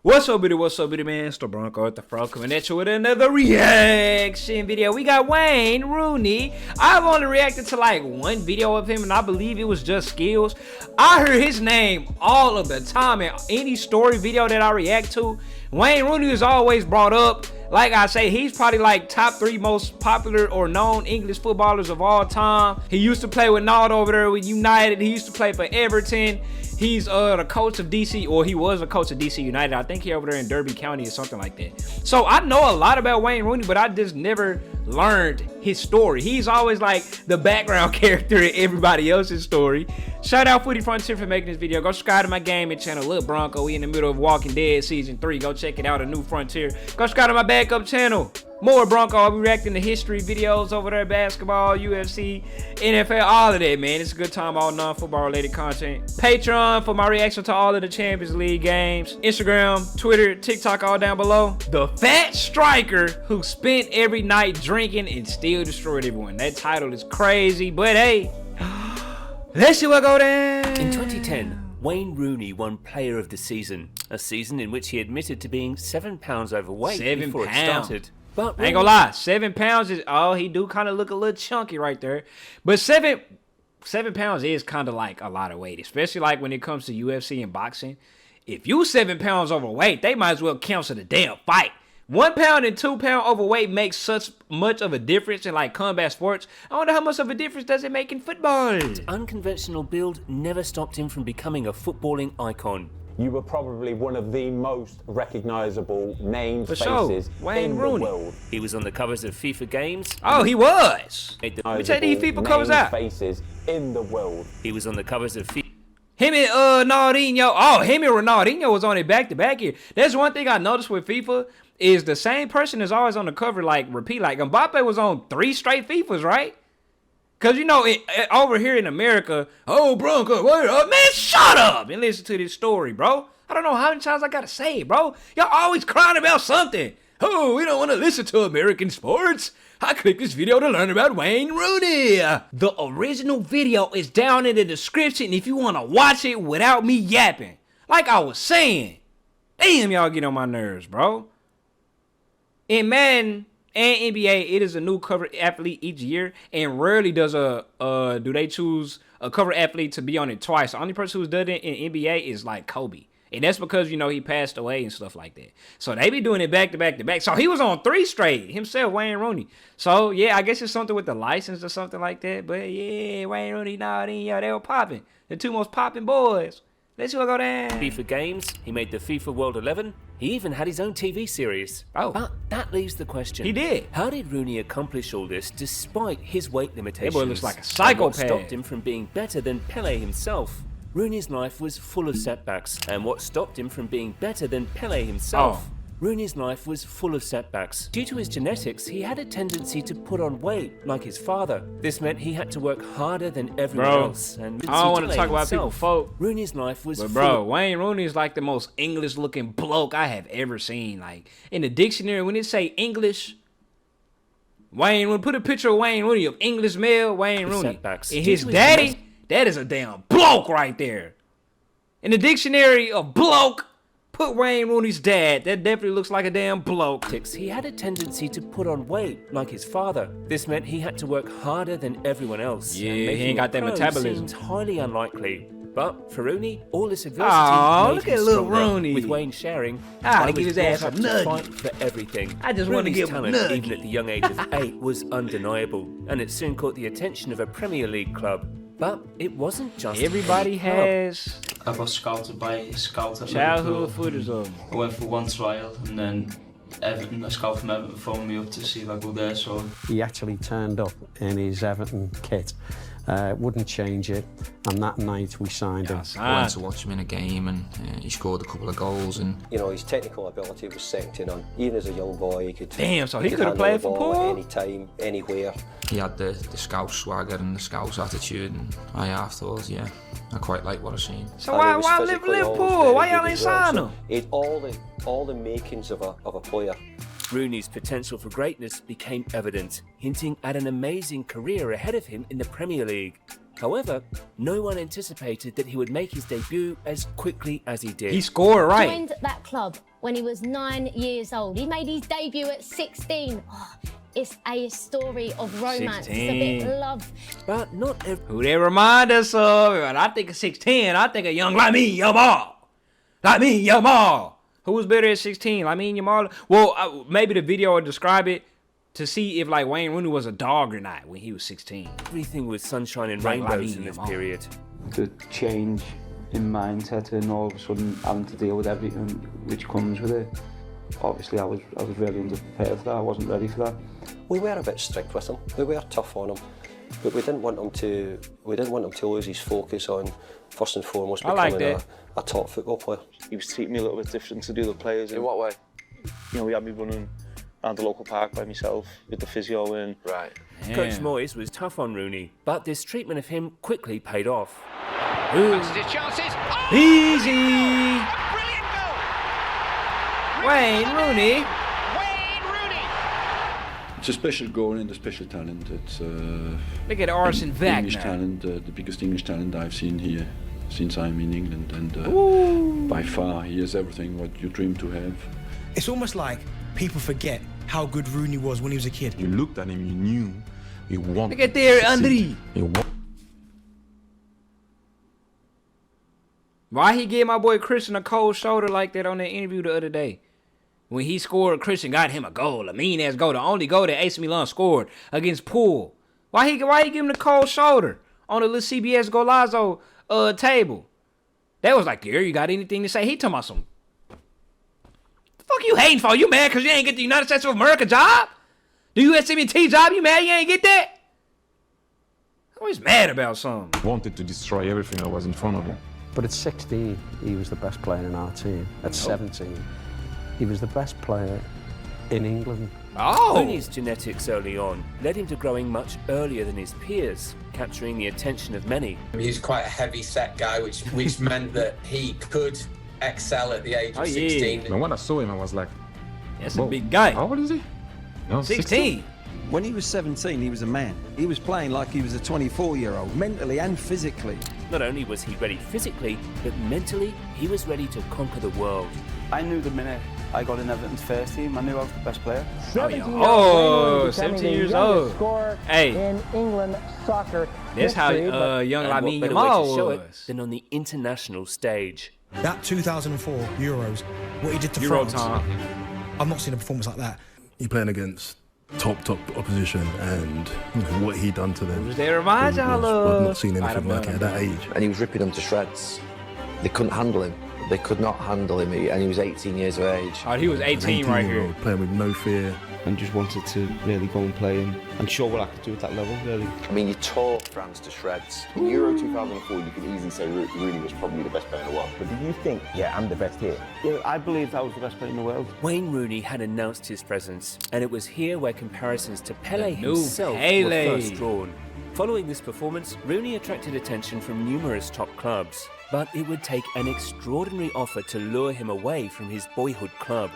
What's up, bitty man? It's the Bronco at the Fro coming at you with another reaction video. We got Wayne Rooney. I've only reacted to like one video of him, and I believe it was just skills. I heard his name all of the time in any story video that I react to. Wayne Rooney is always brought up. Like I say, he's probably like top 3 most popular or known English footballers of all time. He used to play with Ronaldo over there with United. He used to play for Everton. He's the coach of DC, or he was a coach of DC United. I think he over there in Derby County or something like that. So I know a lot about Wayne Rooney, but I just never learned his story. He's always like the background character in everybody else's story. Shout out Footy Frontier for making this video. Go subscribe to my gaming channel, Lil Bronco. We in the middle of Walking Dead Season 3. Go check it out, A New Frontier. Go subscribe to my backup channel, More Bronco. I'll be reacting to history videos over there, basketball, UFC, NFL, all of that, man. It's a good time, all non-football related content. Patreon for my reaction to all of the Champions League games. Instagram, Twitter, TikTok, all down below. The fat striker who spent every night drinking and still destroyed everyone. That title is crazy, but hey, let's see what go down. In 2010, Wayne Rooney won Player of the Season, a season in which he admitted to being 7 pounds overweight before it started. But I ain't gonna lie, 7 pounds is, oh, he do kind of look a little chunky right there. But seven pounds is kind of like a lot of weight, especially like when it comes to UFC and boxing. If you 7 pounds overweight, they might as well cancel the damn fight. 1 pound and 2 pound overweight makes such much of a difference in like combat sports. I wonder how much of a difference does it make in football? His unconventional build never stopped him from becoming a footballing icon. You were probably one of the most recognisable names, faces Wayne in Rooney. the world. He was on the covers of FIFA games. Oh, he was. Let me take these FIFA covers out. Faces in the world. He was on the covers of FIFA. Him and Ronaldinho. Oh, him and Ronaldinho was on it back to back here. That's one thing I noticed with FIFA is the same person is always on the cover, like repeat. Like Mbappe was on 3 straight FIFAs, right? Cause you know over here in America, oh Bronco, wait up, man, shut up and listen to this story, bro. I don't know how many times I gotta say it, bro. Y'all always crying about something. Oh, we don't want to listen to American sports. I clicked this video to learn about Wayne Rooney. The original video is down in the description if you want to watch it without me yapping. Like I was saying. Damn, y'all get on my nerves, bro. In Madden and NBA, it is a new cover athlete each year, and rarely does do they choose a cover athlete to be on it twice. The only person who's done it in NBA is like Kobe. And that's because, you know, he passed away and stuff like that. So they be doing it back to back to back. So he was on 3 straight himself, Wayne Rooney. So, yeah, I guess it's something with the license or something like that. But, yeah, Wayne Rooney, Ronaldinho, they were popping. The 2 most popping boys. Let's see what go down. FIFA games. He made the FIFA World 11. He even had his own TV series. Oh. But that leaves the question. He did. How did Rooney accomplish all this despite his weight limitations? That boy looks like a psychopath. And what stopped him from being better than Pelé himself? Rooney's life was full of setbacks, and what stopped him from being better than Pelé himself? Rooney's life was full of setbacks. Due to his genetics, he had a tendency to put on weight, like his father. This meant he had to work harder than everyone else. And I don't want to talk about people folk. Rooney's life was Wayne Rooney is like the most English-looking bloke I have ever seen. Like, in the dictionary, when it say English, Wayne Rooney, put a picture of Wayne Rooney, of English male Wayne Rooney. Setbacks. And his daddy, that is a damn bloke right there. In the dictionary of bloke, put Wayne Rooney's dad. That definitely looks like a damn bloke. He had a tendency to put on weight, like his father. This meant he had to work harder than everyone else. Yeah, he ain't got that metabolism. Seemed highly unlikely. But for Rooney, all this adversity made him little stronger, Rooney. with Wayne sharing. I give his ass a to fight for everything. I just want to give him a nugget. Even at the young age of 8, was undeniable, and it soon caught the attention of a Premier League club. But it wasn't just everybody has. I got scouted by a scout at childhood Liverpool. footage. I went for 1 trial, and then Everton, a scout from Everton phoned me up to see if I go there. So he actually turned up in his Everton kit. Wouldn't change it, and that night we signed him. I went to watch him in a game, and he scored a couple of goals. And you know, his technical ability was second to none. Even as a young boy, he could. Damn, so he could have played for Paul any time, anywhere. He had the scout swagger and the scout attitude, and I afterwards, yeah, I quite like what I've seen. So why live Liverpool? Why y'all ain't sign him? He had all the makings of a player. Rooney's potential for greatness became evident, hinting at an amazing career ahead of him in the Premier League. However, no one anticipated that he would make his debut as quickly as he did. He scored right. Joined that club when he was 9 years old. He made his debut at 16. Oh, it's a story of romance. 16. It's a bit of love. But not every... Who they remind us of? When I think of 16, I think of young Lamine Yamal. Lamine Yamal. Who was better at 16? Lamine Yamal? Well, maybe the video will describe it to see if like Wayne Rooney was a dog or not when he was 16. Everything was sunshine and Like rainbows Lamine in this Yamal. period. The change in mindset and all of a sudden having to deal with everything which comes with it. Obviously, I was really underprepared for that. I wasn't ready for that. We were a bit strict with him. We were tough on him, but we didn't want him to lose his focus on first and foremost becoming a top football player. He was treating me a little bit different to the other players. In what way? You know, he had me running around the local park by myself with the physio in. Right. Coach Moyes was tough on Rooney, but this treatment of him quickly paid off. His chances. Oh! Easy. Brilliant goal. Wayne Rooney. Wayne Rooney. It's a special goal and a special talent. It's Look at Arsene Wenger. English talent, the biggest English talent I've seen here since I'm in England, and by far he has everything what you dream to have. It's almost like people forget how good Rooney was when he was a kid. You looked at him, you knew he wanted. Look at there, Andri. Why he gave my boy Christian a cold shoulder like that on that interview the other day? When he scored, Christian got him a goal, a mean-ass goal, the only goal that AC Milan scored against Poole. Why he give him the cold shoulder on the little CBS Golazo table? That was like, girl, you got anything to say? He talking about some... The fuck you hating for? You mad because you ain't get the United States of America job? The USMNT job, you mad you ain't get that? Always mad about something. Wanted to destroy everything that was in front of him. But at 16, he was the best player in our team. At 17, he was the best player in England. Oh! Rooney's genetics early on led him to growing much earlier than his peers, capturing the attention of many. He was quite a heavy-set guy, which meant that he could excel at the age of 16. And when I saw him, I was like, that's a big guy. How old is he? No, 16. When he was 17, he was a man. He was playing like he was a 24-year-old, mentally and physically. Not only was he ready physically, but mentally, he was ready to conquer the world. I knew the minute I got in Everton's first team, I knew I was the best player. 17 years old. Hey, in England soccer. That's how young Lamine Yamal was. Than on the international stage. That 2004 Euros, what he did to Euro France, time. I've not seen a performance like that. You're playing against top opposition, and you know, what he done to them. They remind y'all of. I've not seen anything like it at that age. And he was ripping them to shreds. They couldn't handle him. They could not handle him, and he was 18 years of age. Oh, he was 18 right here. Playing with no fear. And just wanted to really go and play and show what I could do at that level, really. I mean, you tore France to shreds. In Euro 2004, you could easily say Rooney was probably the best player in the world. But did you think, yeah, I'm the best here? Yeah, I believed I was the best player in the world. Wayne Rooney had announced his presence, and it was here where comparisons to Pele The new himself Pele. were first drawn. Following this performance, Rooney attracted attention from numerous top clubs, but it would take an extraordinary offer to lure him away from his boyhood club.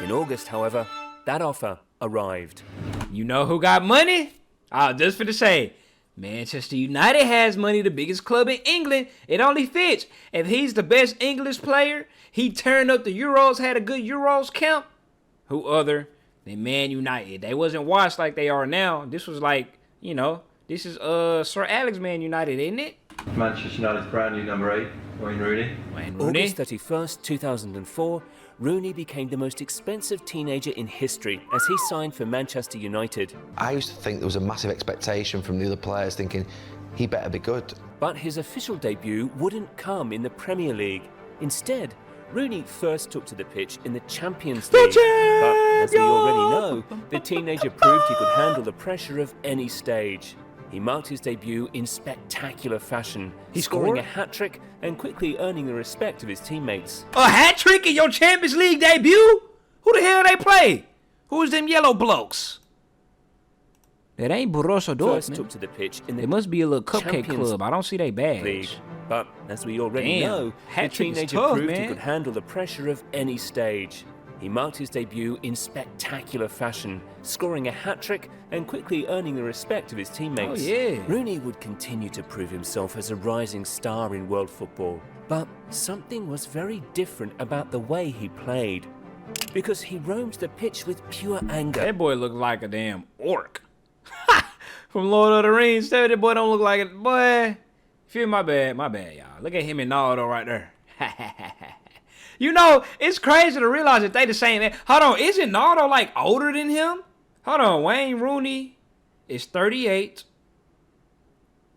In August, however, that offer arrived. You know who got money? Just for to say, Manchester United has money, the biggest club in England. It only fits. If he's the best English player, he turned up the Euros, had a good Euros count. Who other than Man United? They wasn't watched like they are now. This was like, you know, this is Sir Alex Man United, isn't it? Manchester United's brand new number 8, Wayne Rooney. August 31st, 2004, Rooney became the most expensive teenager in history as he signed for Manchester United. I used to think there was a massive expectation from the other players, thinking he better be good. But his official debut wouldn't come in the Premier League. Instead, Rooney first took to the pitch in the Champions League. But as we already know, the teenager proved he could handle the pressure of any stage. He marked his debut in spectacular fashion, scoring a hat-trick and quickly earning the respect of his teammates. A hat-trick in your Champions League debut? Who the hell they play? Who's them yellow blokes? It ain't Borussia Dortmund. First took to the pitch in the It must be a little cupcake Champions club. I don't see they badge. League. But as we already know, the hat-trick is teenager tough, proved man. he could handle the pressure of any stage. He marked his debut in spectacular fashion, scoring a hat-trick and quickly earning the respect of his teammates. Oh, yeah. Rooney would continue to prove himself as a rising star in world football, but something was very different about the way he played, because he roamed the pitch with pure anger. That boy looked like a damn orc. From Lord of the Rings. That boy don't look like it. Boy, feel my bad, y'all. Look at him and Ronaldo right there. You know, it's crazy to realize that they the same. Hold on, isn't Ronaldo like older than him? Hold on, Wayne Rooney is 38.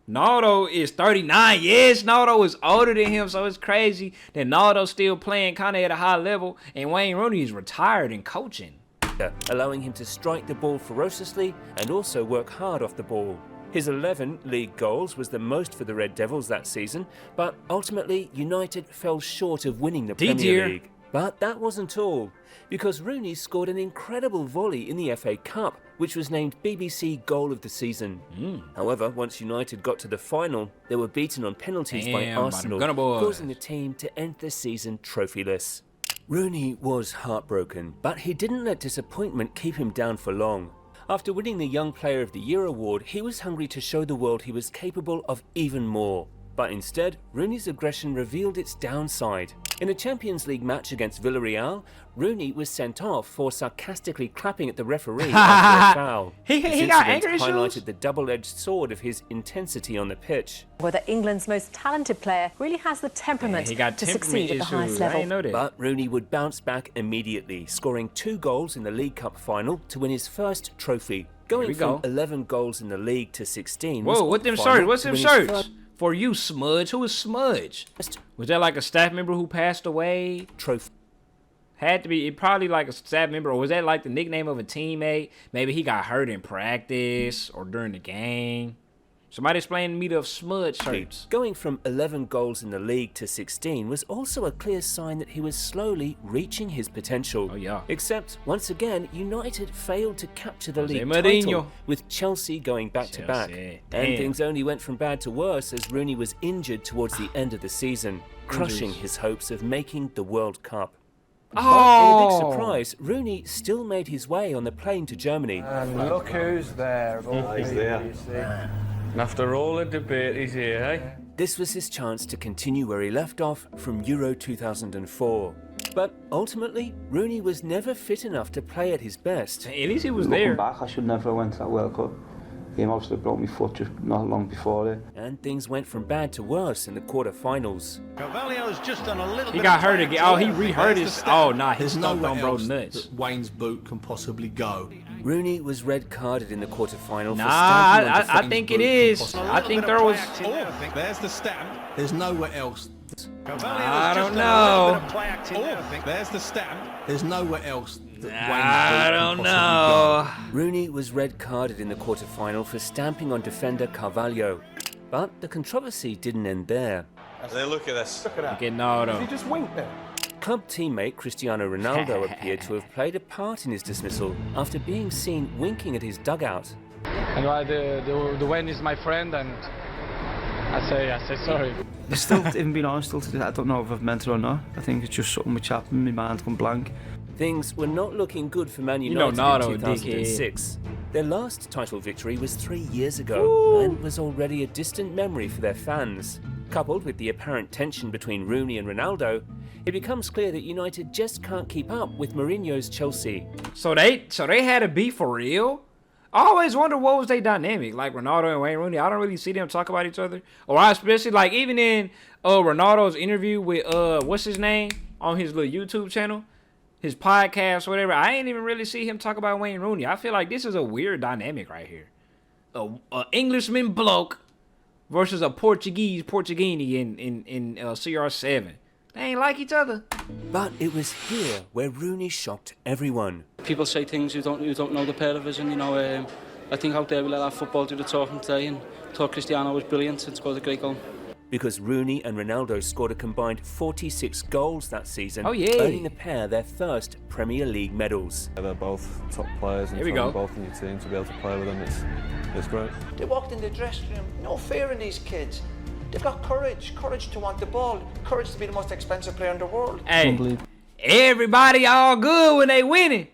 Ronaldo is 39. Yes, Ronaldo is older than him, so it's crazy that Ronaldo's still playing kind of at a high level, and Wayne Rooney is retired and coaching. Allowing him to strike the ball ferociously and also work hard off the ball. His 11 league goals was the most for the Red Devils that season, but ultimately United fell short of winning the Premier League. But that wasn't all, because Rooney scored an incredible volley in the FA Cup, which was named BBC Goal of the Season. However, once United got to the final, they were beaten on penalties by Arsenal, causing the team to end the season trophyless. Rooney was heartbroken, but he didn't let disappointment keep him down for long. After winning the Young Player of the Year award, he was hungry to show the world he was capable of even more. But instead, Rooney's aggression revealed its downside. In a Champions League match against Villarreal, Rooney was sent off for sarcastically clapping at the referee after a foul. He got anger issues? Highlighted the double-edged sword of his intensity on the pitch. Whether England's most talented player really has the temperament to succeed at the highest level. But Rooney would bounce back immediately, scoring 2 goals in the League Cup final to win his first trophy. Going from 11 goals in the league to 16. Whoa, what them shirts? What's them shirts? For you, Smudge. Who is Smudge? Was that like a staff member who passed away? Trophy. Had to be, probably like a staff member, or was that like the nickname of a teammate? Maybe he got hurt in practice or during the game. Somebody explain to me the Smudge shirts. Going from 11 goals in the league to 16 was also a clear sign that he was slowly reaching his potential. Oh yeah. Except, once again, United failed to capture the league Mourinho. title, with Chelsea going back to back. And things only went from bad to worse as Rooney was injured towards the end of the season, crushing his hopes of making the World Cup. But in a big surprise, Rooney still made his way on the plane to Germany. And look who's there. He's there. And after all the debate, he's here, eh? This was his chance to continue where he left off from Euro 2004. But ultimately, Rooney was never fit enough to play at his best. At least he was Looking back, I should never have went to that World Cup. He mostly broke my foot just not long before it. And things went from bad to worse in the quarterfinals. Carvalho's just done a little He got hurt again. Oh, he re-hurt his. Oh, nah, he There's stumped on bro else nuts. that Wayne's boot can possibly go. Rooney was red carded in the quarterfinal. Nah, I think it is. I think there was. There's the stamp. There's nowhere else. I don't know. There's the stamp. There's nowhere else. I don't know. Rooney was red carded in the quarterfinal for stamping on defender Carvalho. But the controversy didn't end there. Look at this. Look at that. He just winked there. Club teammate Cristiano Ronaldo appeared to have played a part in his dismissal after being seen winking at his dugout. And the Wayne is my friend, and I say sorry. Still, even being honest, I don't know if I've meant it or not. I think it's just something which happened, my mind's gone blank. Things were not looking good for Man United in 2006. Their last title victory was 3 years ago and was already a distant memory for their fans. Coupled with the apparent tension between Rooney and Ronaldo, it becomes clear that United just can't keep up with Mourinho's Chelsea. So they had a beef for real? I always wonder what was their dynamic, like Ronaldo and Wayne Rooney. I don't really see them talk about each other. Or I especially, like, even in Ronaldo's interview with, what's his name, on his little YouTube channel, his podcast, whatever, I ain't even really see him talk about Wayne Rooney. I feel like this is a weird dynamic right here. A Englishman bloke versus a Portuguese in CR7. They ain't like each other. But it was here where Rooney shocked everyone. People say things who don't know the pair of us, and I think out there we let our football do the talking today, and thought Cristiano was brilliant and scored a great goal. Because Rooney and Ronaldo scored a combined 46 goals that season, earning the pair their first Premier League medals. They're both top players, and both in your team to be able to play with them, it's great. They walked in the dressing room, no fear in these kids. They've got courage to want the ball, courage to be the most expensive player in the world. Hey, everybody all good when they winning.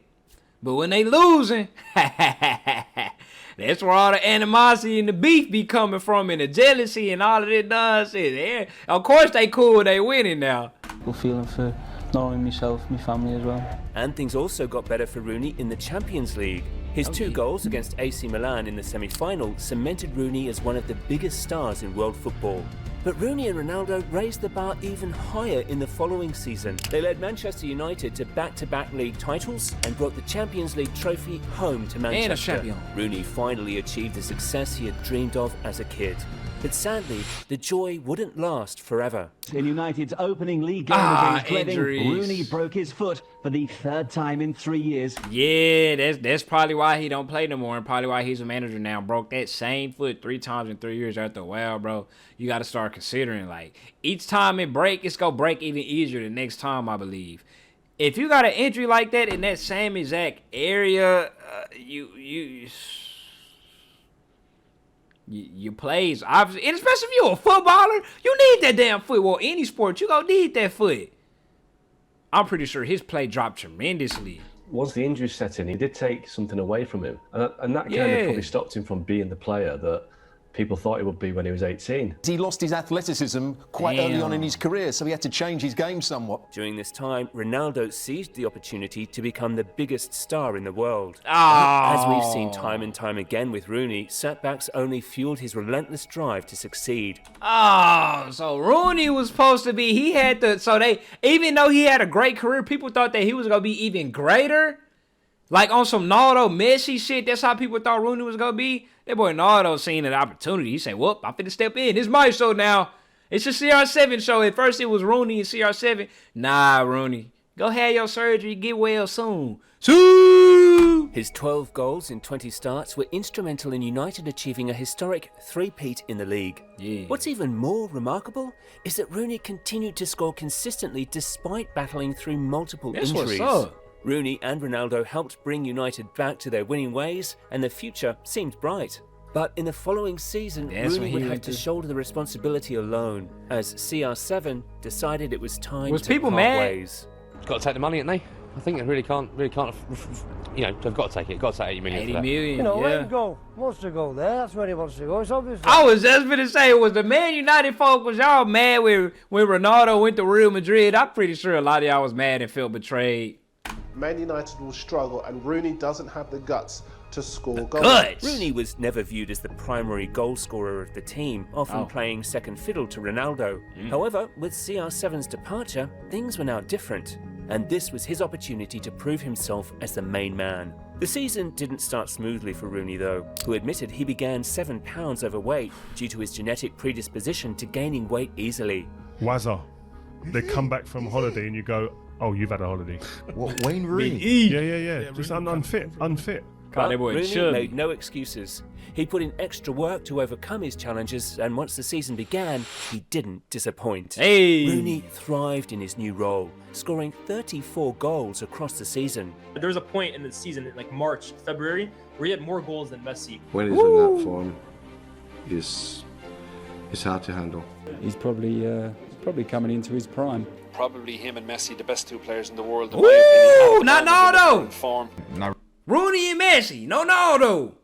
But when they losing, that's where all the animosity and the beef be coming from, and the jealousy and all of that nonsense. Yeah, of course they cool when they winning now. Good feeling for knowing myself, my family as well. And things also got better for Rooney in the Champions League. His 2 goals against AC Milan in the semi-final cemented Rooney as one of the biggest stars in world football. But Rooney and Ronaldo raised the bar even higher in the following season. They led Manchester United to back-to-back league titles and brought the Champions League trophy home to Manchester. And a champion. Rooney finally achieved the success he had dreamed of as a kid. But sadly, the joy wouldn't last forever. In United's opening league game against Reading, injuries. Rooney broke his foot for the 3rd time in 3 years. Yeah, that's probably why he don't play no more, and probably why he's a manager now. Broke that same foot 3 times in 3 years. After a while, bro, you got to start considering, like, each time it break, it's gonna break even easier the next time, I believe. If you got an injury like that in that same exact area, your plays, obviously, and especially if you're a footballer, you need that damn foot. Well, any sport, you gonna need that foot. I'm pretty sure his play dropped tremendously. Once the injury set in, he did take something away from him. And that kind of probably stopped him from being the player that people thought he would be when he was 18. He lost his athleticism quite early on in his career, so he had to change his game somewhat. During this time, Ronaldo seized the opportunity to become the biggest star in the world. Oh. As we've seen time and time again with Rooney, setbacks only fueled his relentless drive to succeed. Oh, so Rooney was supposed to be, even though he had a great career, people thought that he was going to be even greater. Like on some Ronaldo, Messi shit, that's how people thought Rooney was going to be. That boy Ronaldo seen an opportunity. He said, whoop, I'm finna step in. It's my show now. It's a CR7 show. At first it was Rooney and CR7. Nah, Rooney. Go have your surgery. Get well soon. His 12 goals in 20 starts were instrumental in United achieving a historic 3-peat in the league. Yeah. What's even more remarkable is that Rooney continued to score consistently despite battling through multiple injuries. What's up. Rooney and Ronaldo helped bring United back to their winning ways, and the future seemed bright. But in the following season, Rooney would have to shoulder the responsibility alone, as CR7 decided it was time to part ways. Got to take the money, haven't they? I think they really can't, you know, they've got to take it. Got to take 80 million. 80 million, you know, let him go. Wants to go there. That's where he wants to go. It's obvious. I was just going to say, was the Man United folk, was y'all mad when Ronaldo went to Real Madrid? I'm pretty sure a lot of y'all was mad and felt betrayed. Man United will struggle, and Rooney doesn't have the guts to score goals. Rooney was never viewed as the primary goal scorer of the team, often playing second fiddle to Ronaldo. However, with CR7's departure, things were now different, and this was his opportunity to prove himself as the main man. The season didn't start smoothly for Rooney though, who admitted he began 7 pounds overweight due to his genetic predisposition to gaining weight easily. Wazza, they come back from holiday and you go, oh, you've had a holiday. What, Wayne Rooney? Yeah. Just unfit. But Rooney made no excuses. He put in extra work to overcome his challenges, and once the season began, he didn't disappoint. Rooney thrived in his new role, scoring 34 goals across the season. There was a point in the season, like March, February, where he had more goals than Messi. When he's in that form, it's hard to handle. He's probably coming into his prime. Probably him and Messi, the best 2 players in the world. Ooh, not Ronaldo. Form. No. Rooney and Messi, no Ronaldo.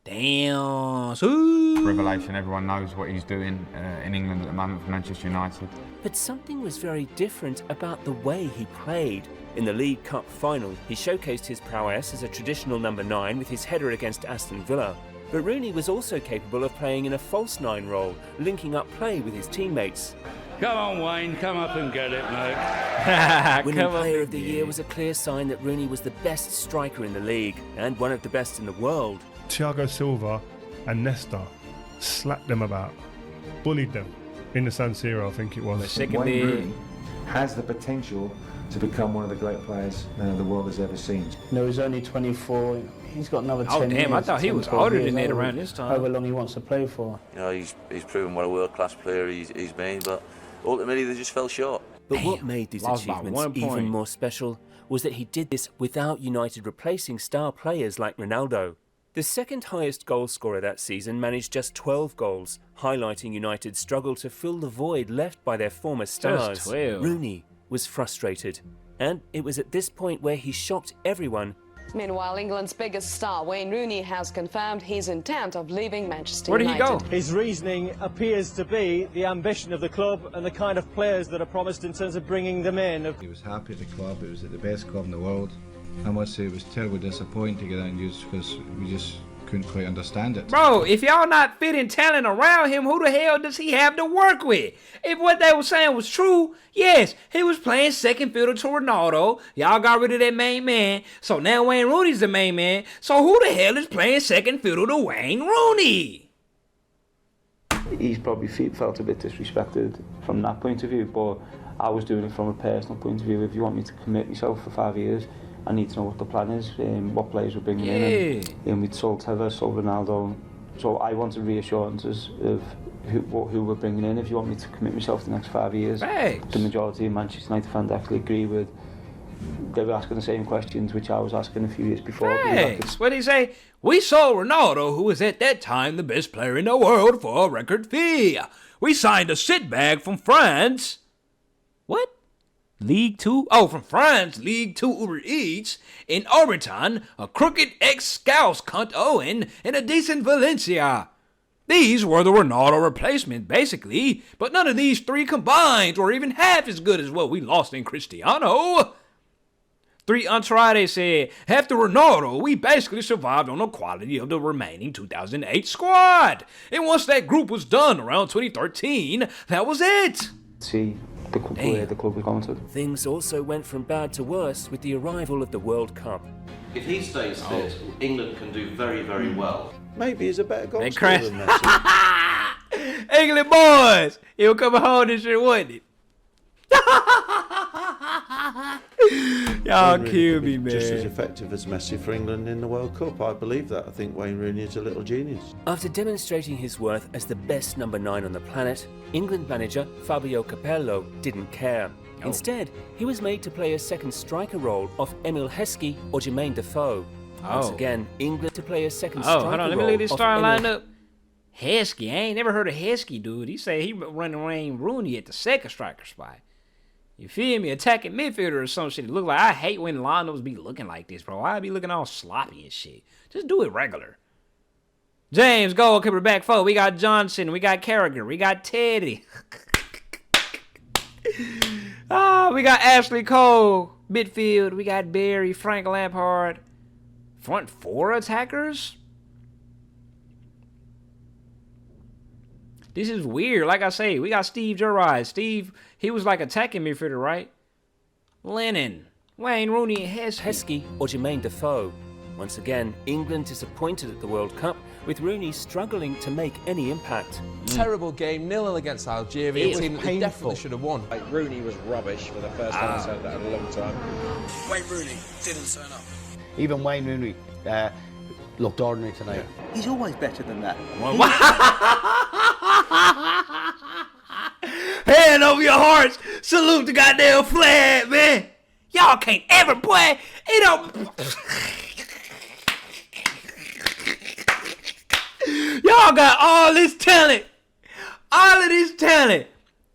Damn. Revelation, everyone knows what he's doing in England at the moment for Manchester United. But something was very different about the way he played. In the League Cup final, he showcased his prowess as a traditional number 9 with his header against Aston Villa. But Rooney was also capable of playing in a false 9 role, linking up play with his teammates. Come on, Wayne, come up and get it, mate. Winning Player of the Year was a clear sign that Rooney was the best striker in the league and one of the best in the world. Thiago Silva and Nesta slapped them about, bullied them in the San Siro, I think it was. Wayne Rooney has the potential to become one of the great players the world has ever seen. No, he's only 24. He's got another 10 years. Oh, damn, I thought he was older than that around this time. However long he wants to play for. You know, he's proven what a world-class player he's been, but ultimately they just fell short. But what made these achievements even more special was that he did this without United replacing star players like Ronaldo. The second highest goal scorer that season managed just 12 goals, highlighting United's struggle to fill the void left by their former stars. Just 12. Rooney was frustrated. And it was at this point where he shocked everyone. Meanwhile, England's biggest star, Wayne Rooney, has confirmed his intent of leaving Manchester Where United. did he go? His reasoning appears to be the ambition of the club and the kind of players that are promised in terms of bringing them in. He was happy at the club. It was at the best club in the world. I must say it was terribly disappointing to get unused because we just couldn't quite understand it. Bro, if y'all not fitting talent around him, who the hell does he have to work with? If what they were saying was true, yes, he was playing second fiddle to Ronaldo. Y'all got rid of that main man, so now Wayne Rooney's the main man. So who the hell is playing second fiddle to Wayne Rooney? He's probably felt a bit disrespected from that point of view, but I was doing it from a personal point of view. If you want me to commit myself for 5 years, I need to know what the plan is, what players we're bringing in. And we'd sold Tevez, sold Ronaldo. So I wanted reassurances of who we're bringing in. If you want me to commit myself the next 5 years, the majority of Manchester United fans actually agree with. They were asking the same questions which I was asking a few years before. What did he say? We sold Ronaldo, who was at that time the best player in the world, for a record fee. We signed a sitbag from France. What? League 2? Oh, from France, League 2 Uber Eats, in Orbiton, a crooked ex-Scouse cunt Owen, and a decent Valencia. These were the Ronaldo replacement, basically, but none of these three combined were even half as good as what we lost in Cristiano. 3 Andrade said, after Ronaldo, we basically survived on the quality of the remaining 2008 squad. And once that group was done around 2013, that was it. See where the club was going to. Things also went from bad to worse with the arrival of the World Cup. If he stays fit, England can do very, very well. Maybe he's a better goal scorer than Messi. England boys! He'll come home this year, wouldn't it? Y'all kill me, man. Just as effective as Messi for England in the World Cup. I believe that. I think Wayne Rooney is a little genius. After demonstrating his worth as the best number 9 on the planet, England manager Fabio Capello didn't care. Instead, he was made to play a second striker role of Emil Heskey or Jermaine Defoe. Once again, England to play a second striker role. Hold on, let me look at this starting lineup. Heskey, I ain't never heard of Heskey, dude. He say he running Wayne Rooney at the second striker spot. You feel me? Attacking midfielder or some shit. It look like, I hate when lineups be looking like this, bro. I be looking all sloppy and shit. Just do it regular. James, goalkeeper, back four. We got Johnson. We got Carragher. We got Teddy. We got Ashley Cole. Midfield. We got Barry, Frank Lampard. Front 4 attackers? This is weird. Like I say, we got Steve Gerrard. Steve, he was like attacking midfielder, right? Lennon, Wayne Rooney, Heskey or Jermaine Defoe. Once again, England disappointed at the World Cup, with Rooney struggling to make any impact. Terrible game, 0-0 against Algeria. A team that they definitely should have won. Like, Rooney was rubbish for the first time I said that in a long time. Wayne Rooney didn't turn up. Even Wayne Rooney looked ordinary tonight. He's always better than that. Hand over your hearts. Salute the goddamn flag, man. Y'all can't ever play. It don't. Y'all got all this talent. All of this talent.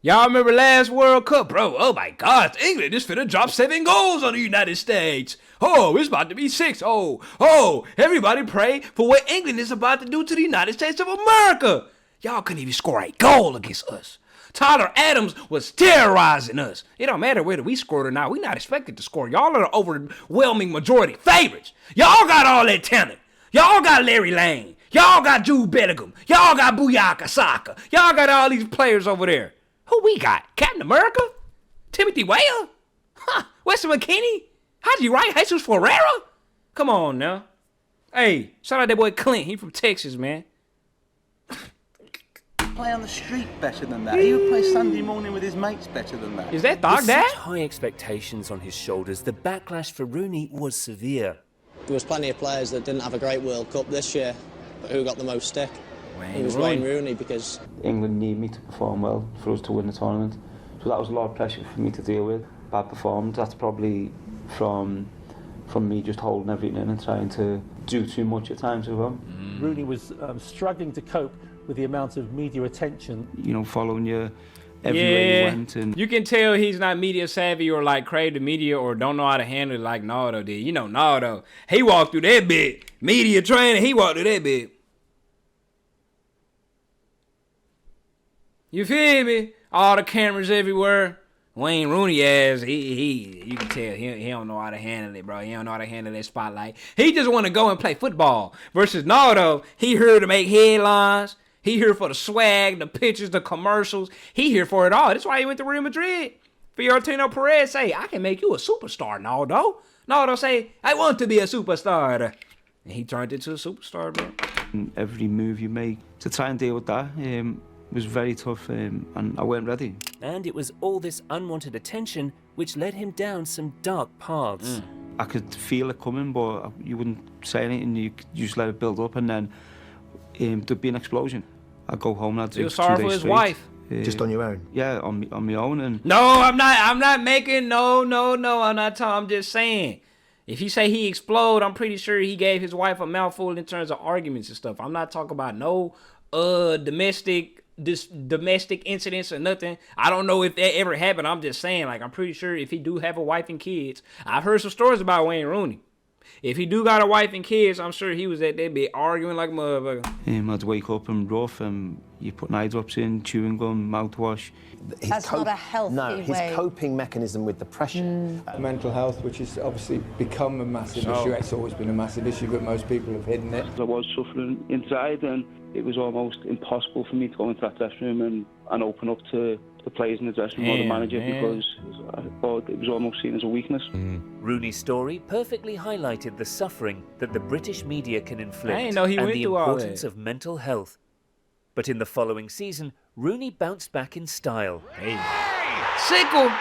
Y'all remember last World Cup, bro? Oh my gosh, England is finna drop 7 goals on the United States. Oh, it's about to be 6. Oh, everybody pray for what England is about to do to the United States of America. Y'all couldn't even score a goal against us. Tyler Adams was terrorizing us. It don't matter whether we scored or not. We're not expected to score. Y'all are the overwhelming majority favorites. Y'all got all that talent. Y'all got Larry Lane. Y'all got Jude Bellingham. Y'all got Buyaka Saka. Y'all got all these players over there. Who we got? Captain America? Timothy Weah? Weston McKinney? Haji Wright? Jesus Ferreira? Come on now. Hey, shout out that boy Clint. He from Texas, man. Play on the street better than that. He would play Sunday morning with his mates better than that. Is that Dog With Dad? such high expectations on his shoulders, the backlash for Rooney was severe. There was plenty of players that didn't have a great World Cup this year, but who got the most stick? It was Wayne Rooney, because England need me to perform well for us to win the tournament. So that was a lot of pressure for me to deal with. Bad performance, that's probably from me just holding everything in and trying to do too much at times with him. Rooney was struggling to cope with the amount of media attention. You know, following your everywhere he went. And you can tell he's not media savvy or like crave the media or don't know how to handle it like Ronaldo did. You know, Ronaldo, he walked through that bit. Media training, he walked through that bit. You feel me? All the cameras everywhere. Wayne Rooney ass, you can tell he don't know how to handle it, bro. He don't know how to handle that spotlight. He just want to go and play football. Versus Ronaldo, he here to make headlines. He here for the swag, the pictures, the commercials. He here for it all. That's why he went to Real Madrid. Fiorentino Perez say, I can make you a superstar, Ronaldo. Ronaldo say, I want to be a superstar. And he turned into a superstar, bro. And every move you make to try and deal with that was very tough, and I weren't ready. And it was all this unwanted attention which led him down some dark paths. I could feel it coming, but you wouldn't say anything. You just let it build up, and then there'd be an explosion. I'd go home and I'd feel sorry for his wife. Just on your own? Yeah, on my own. And no, I'm not making I'm just saying. If you say he explode, I'm pretty sure he gave his wife a mouthful in terms of arguments and stuff. I'm not talking about no domestic incidents or nothing. I don't know if that ever happened. I'm just saying, like, I'm pretty sure if he do have a wife and kids, I've heard some stories about Wayne Rooney. If he do got a wife and kids, I'm sure he was at that bit arguing like a motherfucker. I'd wake up and rough, and you put eye drops in, chewing gum, mouthwash. That's not a healthy way. No, his coping mechanism with the pressure. Mental health, which has obviously become a massive issue. It's always been a massive issue, but most people have hidden it. I was suffering inside, and it was almost impossible for me to go into that dressing room and open up to the players in the dressing room or the manager, because I thought it was almost seen as a weakness. Rooney's story perfectly highlighted the suffering that the British media can inflict and the importance of mental health. But in the following season, Rooney bounced back in style. Sickle!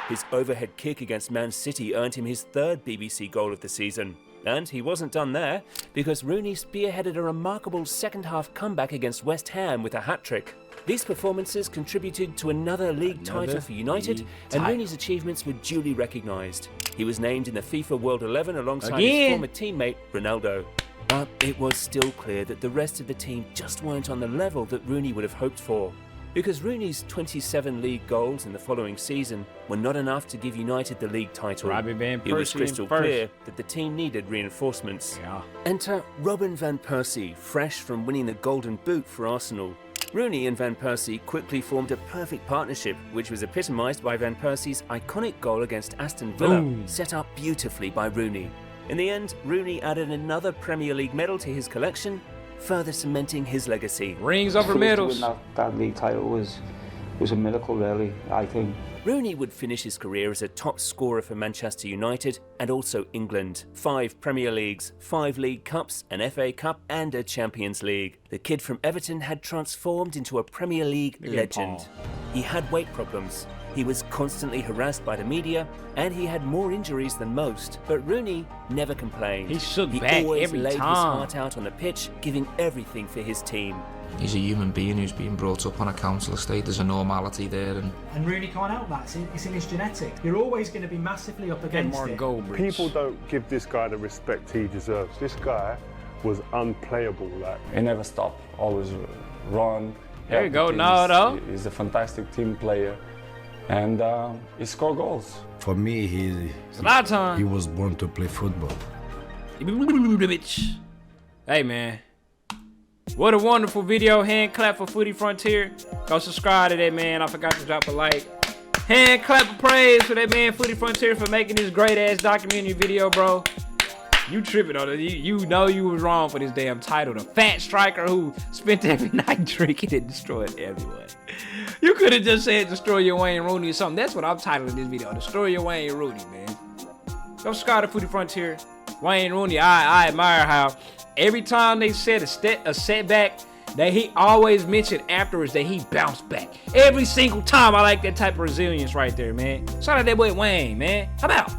His overhead kick against Man City earned him his third BBC goal of the season. And he wasn't done there, because Rooney spearheaded a remarkable second-half comeback against West Ham with a hat-trick. These performances contributed to another league title for United, and Rooney's achievements were duly recognised. He was named in the FIFA World 11 alongside his former teammate, Ronaldo. But it was still clear that the rest of the team just weren't on the level that Rooney would have hoped for. Because Rooney's 27 league goals in the following season were not enough to give United the league title. It was crystal clear that the team needed reinforcements. Enter Robin van Persie, fresh from winning the Golden Boot for Arsenal. Rooney and Van Persie quickly formed a perfect partnership, which was epitomised by Van Persie's iconic goal against Aston Villa, set up beautifully by Rooney. In the end, Rooney added another Premier League medal to his collection, further cementing his legacy. Rings over medals. That league title was a miracle, really, I think. Rooney would finish his career as a top scorer for Manchester United and also England. 5 Premier Leagues, 5 League Cups, an FA Cup and a Champions League. The kid from Everton had transformed into a Premier League legend. He had weight problems. He was constantly harassed by the media, and he had more injuries than most. But Rooney never complained. He shook back always every laid time. his heart out on the pitch, giving everything for his team. He's a human being who's been brought up on a council estate. There's a normality there, and Rooney can't help that. It's in his genetics. You're always going to be massively up against it. People don't give this guy the respect he deserves. This guy was unplayable. He never stopped. Always run. There you go, Ronaldo. He's a fantastic team player, and he scored goals. For me, he was born to play football. Hey, man. What a wonderful video. Hand clap for Footy Frontier. Go subscribe to that, man. I forgot to drop a like. Hand clap of praise for that man Footy Frontier for making this great ass documentary video, bro. You tripping on it. You know you was wrong for this damn title. The fat striker who spent every night drinking and destroyed everyone. You could have just said destroy your Wayne Rooney or something. That's what I'm titling this video. Destroy your Wayne Rooney, man. Go subscribe to Footy Frontier. Wayne Rooney, I admire how every time they said a setback, that he always mentioned afterwards that he bounced back. Every single time. I like that type of resilience right there, man. Shout out that boy Wayne, man. How about?